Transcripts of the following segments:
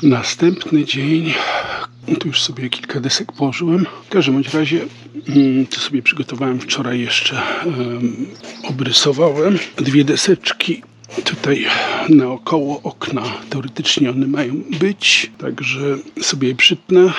Następny dzień, tu już sobie kilka desek położyłem. W każdym bądź razie to sobie przygotowałem wczoraj jeszcze, obrysowałem 2 deseczki tutaj naokoło okna. Teoretycznie one mają być, także sobie je przytnę.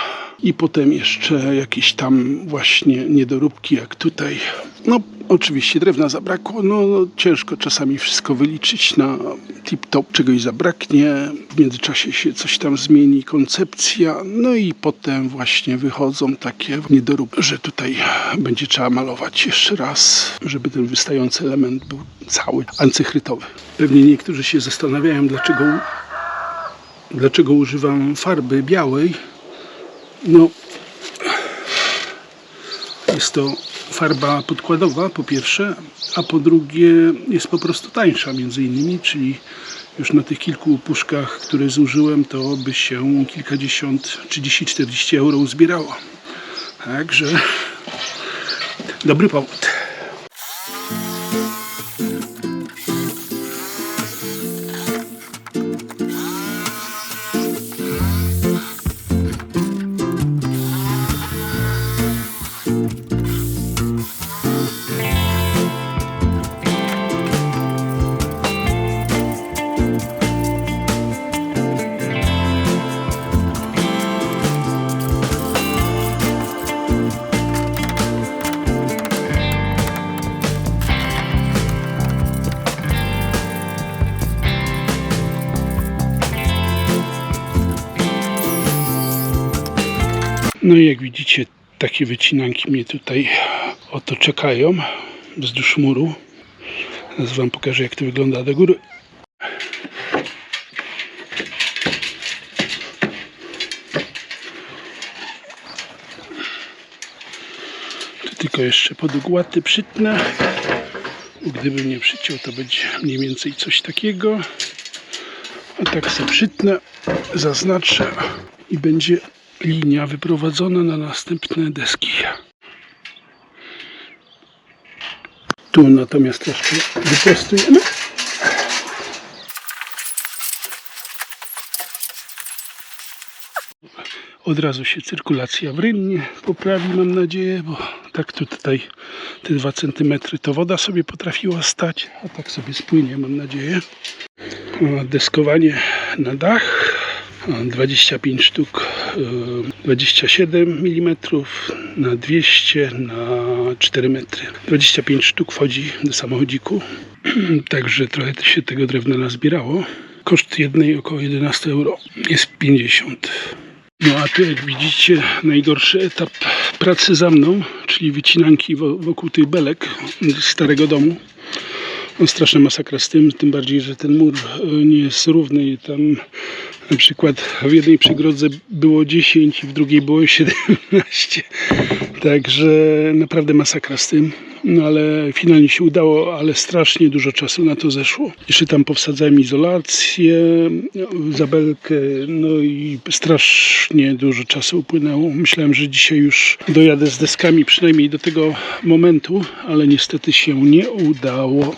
I potem jeszcze jakieś tam właśnie niedoróbki jak tutaj. No oczywiście drewna zabrakło, no ciężko czasami wszystko wyliczyć na tip-top, czegoś zabraknie. W międzyczasie się coś tam zmieni, koncepcja, no i potem właśnie wychodzą takie niedoróbki, że tutaj będzie trzeba malować jeszcze raz, żeby ten wystający element był cały ancychrytowy. Pewnie niektórzy się zastanawiają, dlaczego używam farby białej. No, jest to farba podkładowa po pierwsze, a po drugie jest po prostu tańsza między innymi, czyli już na tych kilku puszkach, które zużyłem, to by się kilkadziesiąt, 30-40 euro uzbierało. Także dobry powód. No i jak widzicie, takie wycinanki mnie tutaj oto czekają wzdłuż muru. Teraz wam pokażę, jak to wygląda do góry. Tu tylko jeszcze podugłaty przytnę. Gdybym nie przyciął, to będzie mniej więcej coś takiego. A tak sobie przytnę, zaznaczę i będzie linia wyprowadzona na następne deski. Tu natomiast troszkę wyprostujemy. Od razu się cyrkulacja w rynnie poprawi, mam nadzieję, bo tak tutaj te 2 cm to woda sobie potrafiła stać, a tak sobie spłynie, mam nadzieję. Deskowanie na dach. 25 sztuk, 27 mm na 200 na 4 metry. 25 sztuk wchodzi do samochodziku, także trochę się tego drewna nazbierało. Koszt jednej około 11 euro, jest 50. No a tu jak widzicie najgorszy etap pracy za mną, czyli wycinanki wokół tych belek starego domu. No, straszna masakra z tym bardziej, że ten mur nie jest równy i tam na przykład w jednej przegrodze było 10 i w drugiej było 17. Także naprawdę masakra z tym. No ale finalnie się udało, ale strasznie dużo czasu na to zeszło. Jeszcze tam powsadzałem izolację, zabelkę, no i strasznie dużo czasu upłynęło. Myślałem, że dzisiaj już dojadę z deskami przynajmniej do tego momentu, ale niestety się nie udało.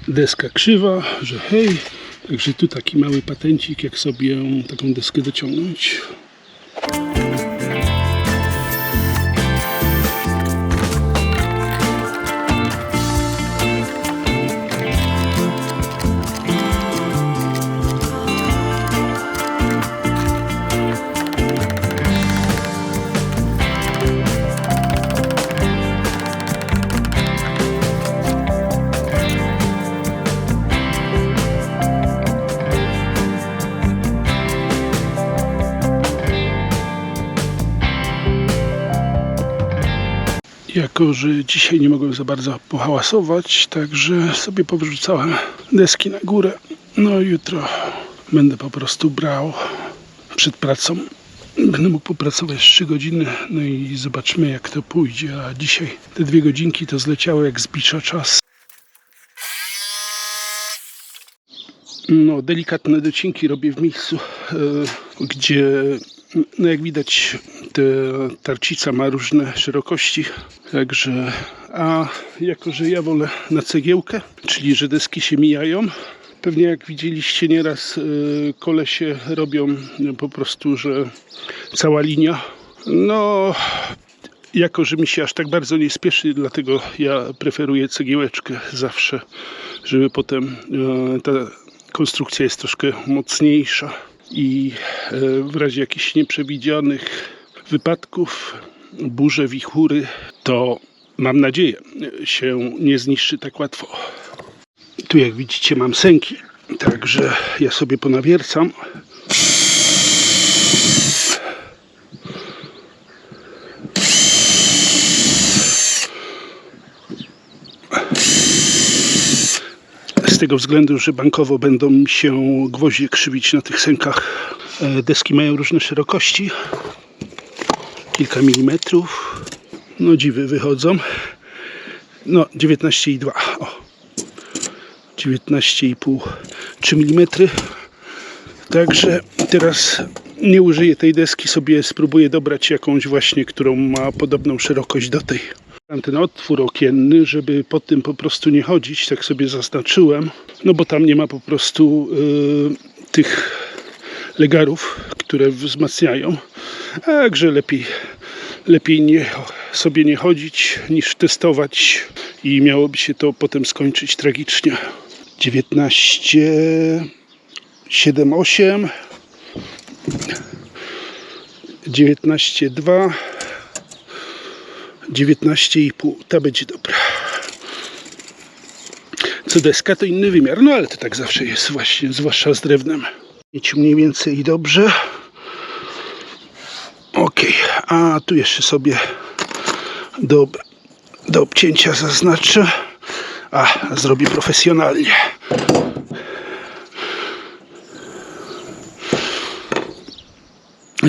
Deska krzywa, że hej, także tu taki mały patencik, jak sobie taką deskę dociągnąć. Jako że dzisiaj nie mogłem za bardzo pohałasować, także sobie powrzucałem deski na górę. No jutro będę po prostu brał przed pracą. Będę mógł popracować 3 godziny, no i zobaczmy jak to pójdzie. A dzisiaj te 2 godzinki to zleciały jak z bicza czas. No, delikatne docinki robię w miejscu, gdzie, no jak widać, ta tarcica ma różne szerokości. Także, a jako że ja wolę na cegiełkę, czyli że deski się mijają, pewnie jak widzieliście nieraz, kolesie robią po prostu, że cała linia. No, jako że mi się aż tak bardzo nie spieszy, dlatego ja preferuję cegiełeczkę zawsze, żeby potem ta konstrukcja jest troszkę mocniejsza i w razie jakichś nieprzewidzianych wypadków, burze, wichury, to mam nadzieję się nie zniszczy tak łatwo. Tu jak widzicie mam sęki, także ja sobie ponawiercam. Z tego względu, że bankowo będą mi się gwoździe krzywić na tych sękach. Deski mają różne szerokości, kilka milimetrów. No dziwy wychodzą. No 19,2. O. 19,5 3 mm. Także teraz nie użyję tej deski, sobie spróbuję dobrać jakąś właśnie, którą ma podobną szerokość do tej. Mam ten otwór okienny, żeby po tym po prostu nie chodzić, tak sobie zaznaczyłem, no bo tam nie ma po prostu tych legarów, które wzmacniają, także lepiej sobie nie chodzić niż testować i miałoby się to potem skończyć tragicznie. 19,7,8 19,2 19,5. Ta będzie dobra. Co deska to inny wymiar, no ale to tak zawsze jest właśnie, zwłaszcza z drewnem. Mieć mniej więcej dobrze. Ok, a tu jeszcze sobie do obcięcia zaznaczę. A, zrobię profesjonalnie.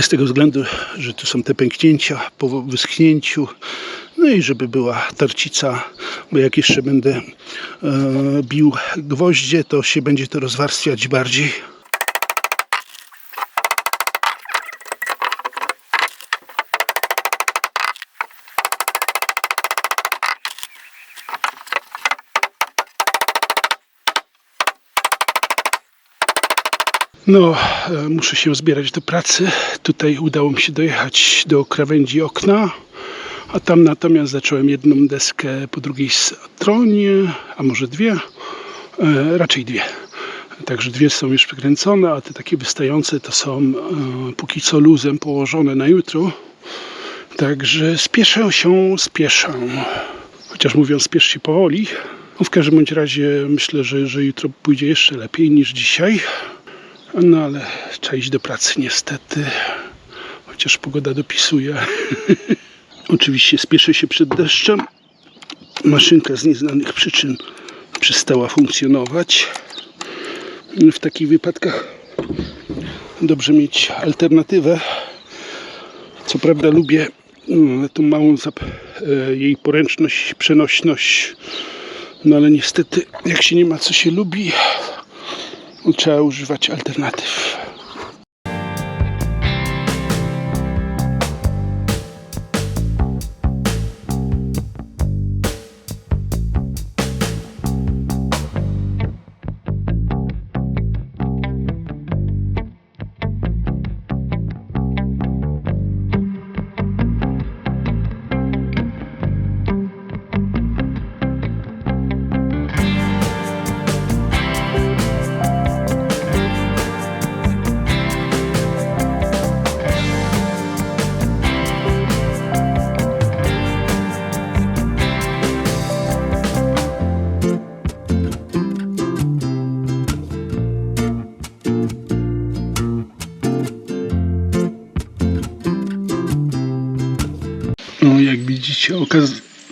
Z tego względu, że tu są te pęknięcia po wyschnięciu, no i żeby była tarcica, bo jak jeszcze będę bił gwoździe, to się będzie to rozwarstwiać bardziej. No, muszę się zbierać do pracy. Tutaj udało mi się dojechać do krawędzi okna, a tam natomiast zacząłem jedną deskę po drugiej stronie, a może dwie, raczej dwie. Także dwie są już przykręcone, a te takie wystające to są póki co luzem położone na jutro. Także spieszę. Chociaż mówiąc spiesz się powoli. No, w każdym bądź razie myślę, że jutro pójdzie jeszcze lepiej niż dzisiaj. No ale trzeba iść do pracy niestety, chociaż pogoda dopisuje. Oczywiście spieszę się przed deszczem. Maszynka z nieznanych przyczyn przestała funkcjonować. W takich wypadkach dobrze mieć alternatywę. Co prawda lubię tą małą jej poręczność, przenośność, no ale niestety jak się nie ma co się lubi, trzeba używać alternatyw. No, jak widzicie,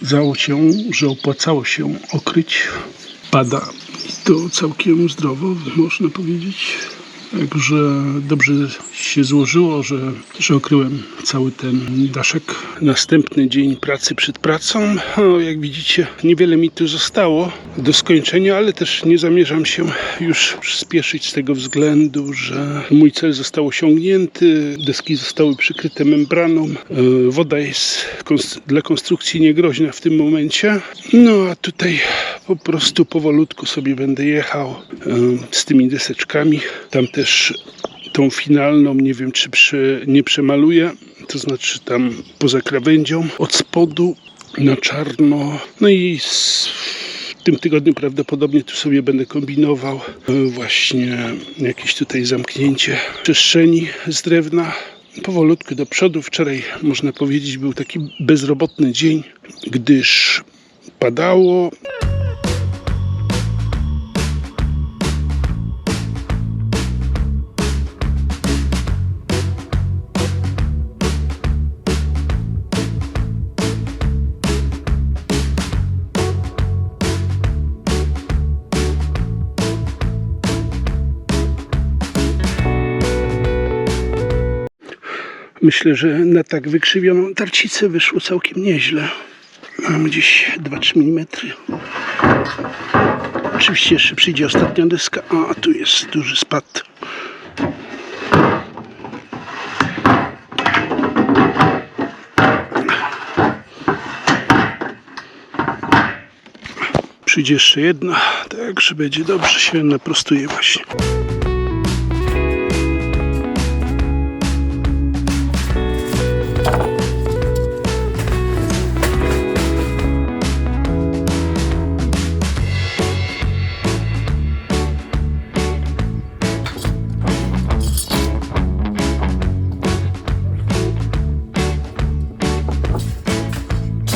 okazało się, że opłacało się okryć. Pada i to całkiem zdrowo, można powiedzieć. Także dobrze się złożyło, że okryłem cały ten daszek. Następny dzień pracy przed pracą. No, jak widzicie, niewiele mi tu zostało do skończenia, ale też nie zamierzam się już spieszyć z tego względu, że mój cel został osiągnięty. Deski zostały przykryte membraną. Woda jest dla konstrukcji niegroźna w tym momencie. No a tutaj po prostu powolutku sobie będę jechał z tymi deseczkami. Tam też tą finalną, nie wiem czy nie przemaluję, to znaczy tam poza krawędzią, od spodu na czarno. No i w tym tygodniu prawdopodobnie tu sobie będę kombinował właśnie jakieś tutaj zamknięcie przestrzeni z drewna. Powolutku do przodu. Wczoraj, można powiedzieć, był taki bezrobotny dzień, gdyż padało. Myślę, że na tak wykrzywioną tarcicę wyszło całkiem nieźle. Mam gdzieś 2-3 mm. Oczywiście jeszcze przyjdzie ostatnia deska. A tu jest duży spad. Przyjdzie jeszcze jedna, także będzie dobrze, się naprostuje właśnie.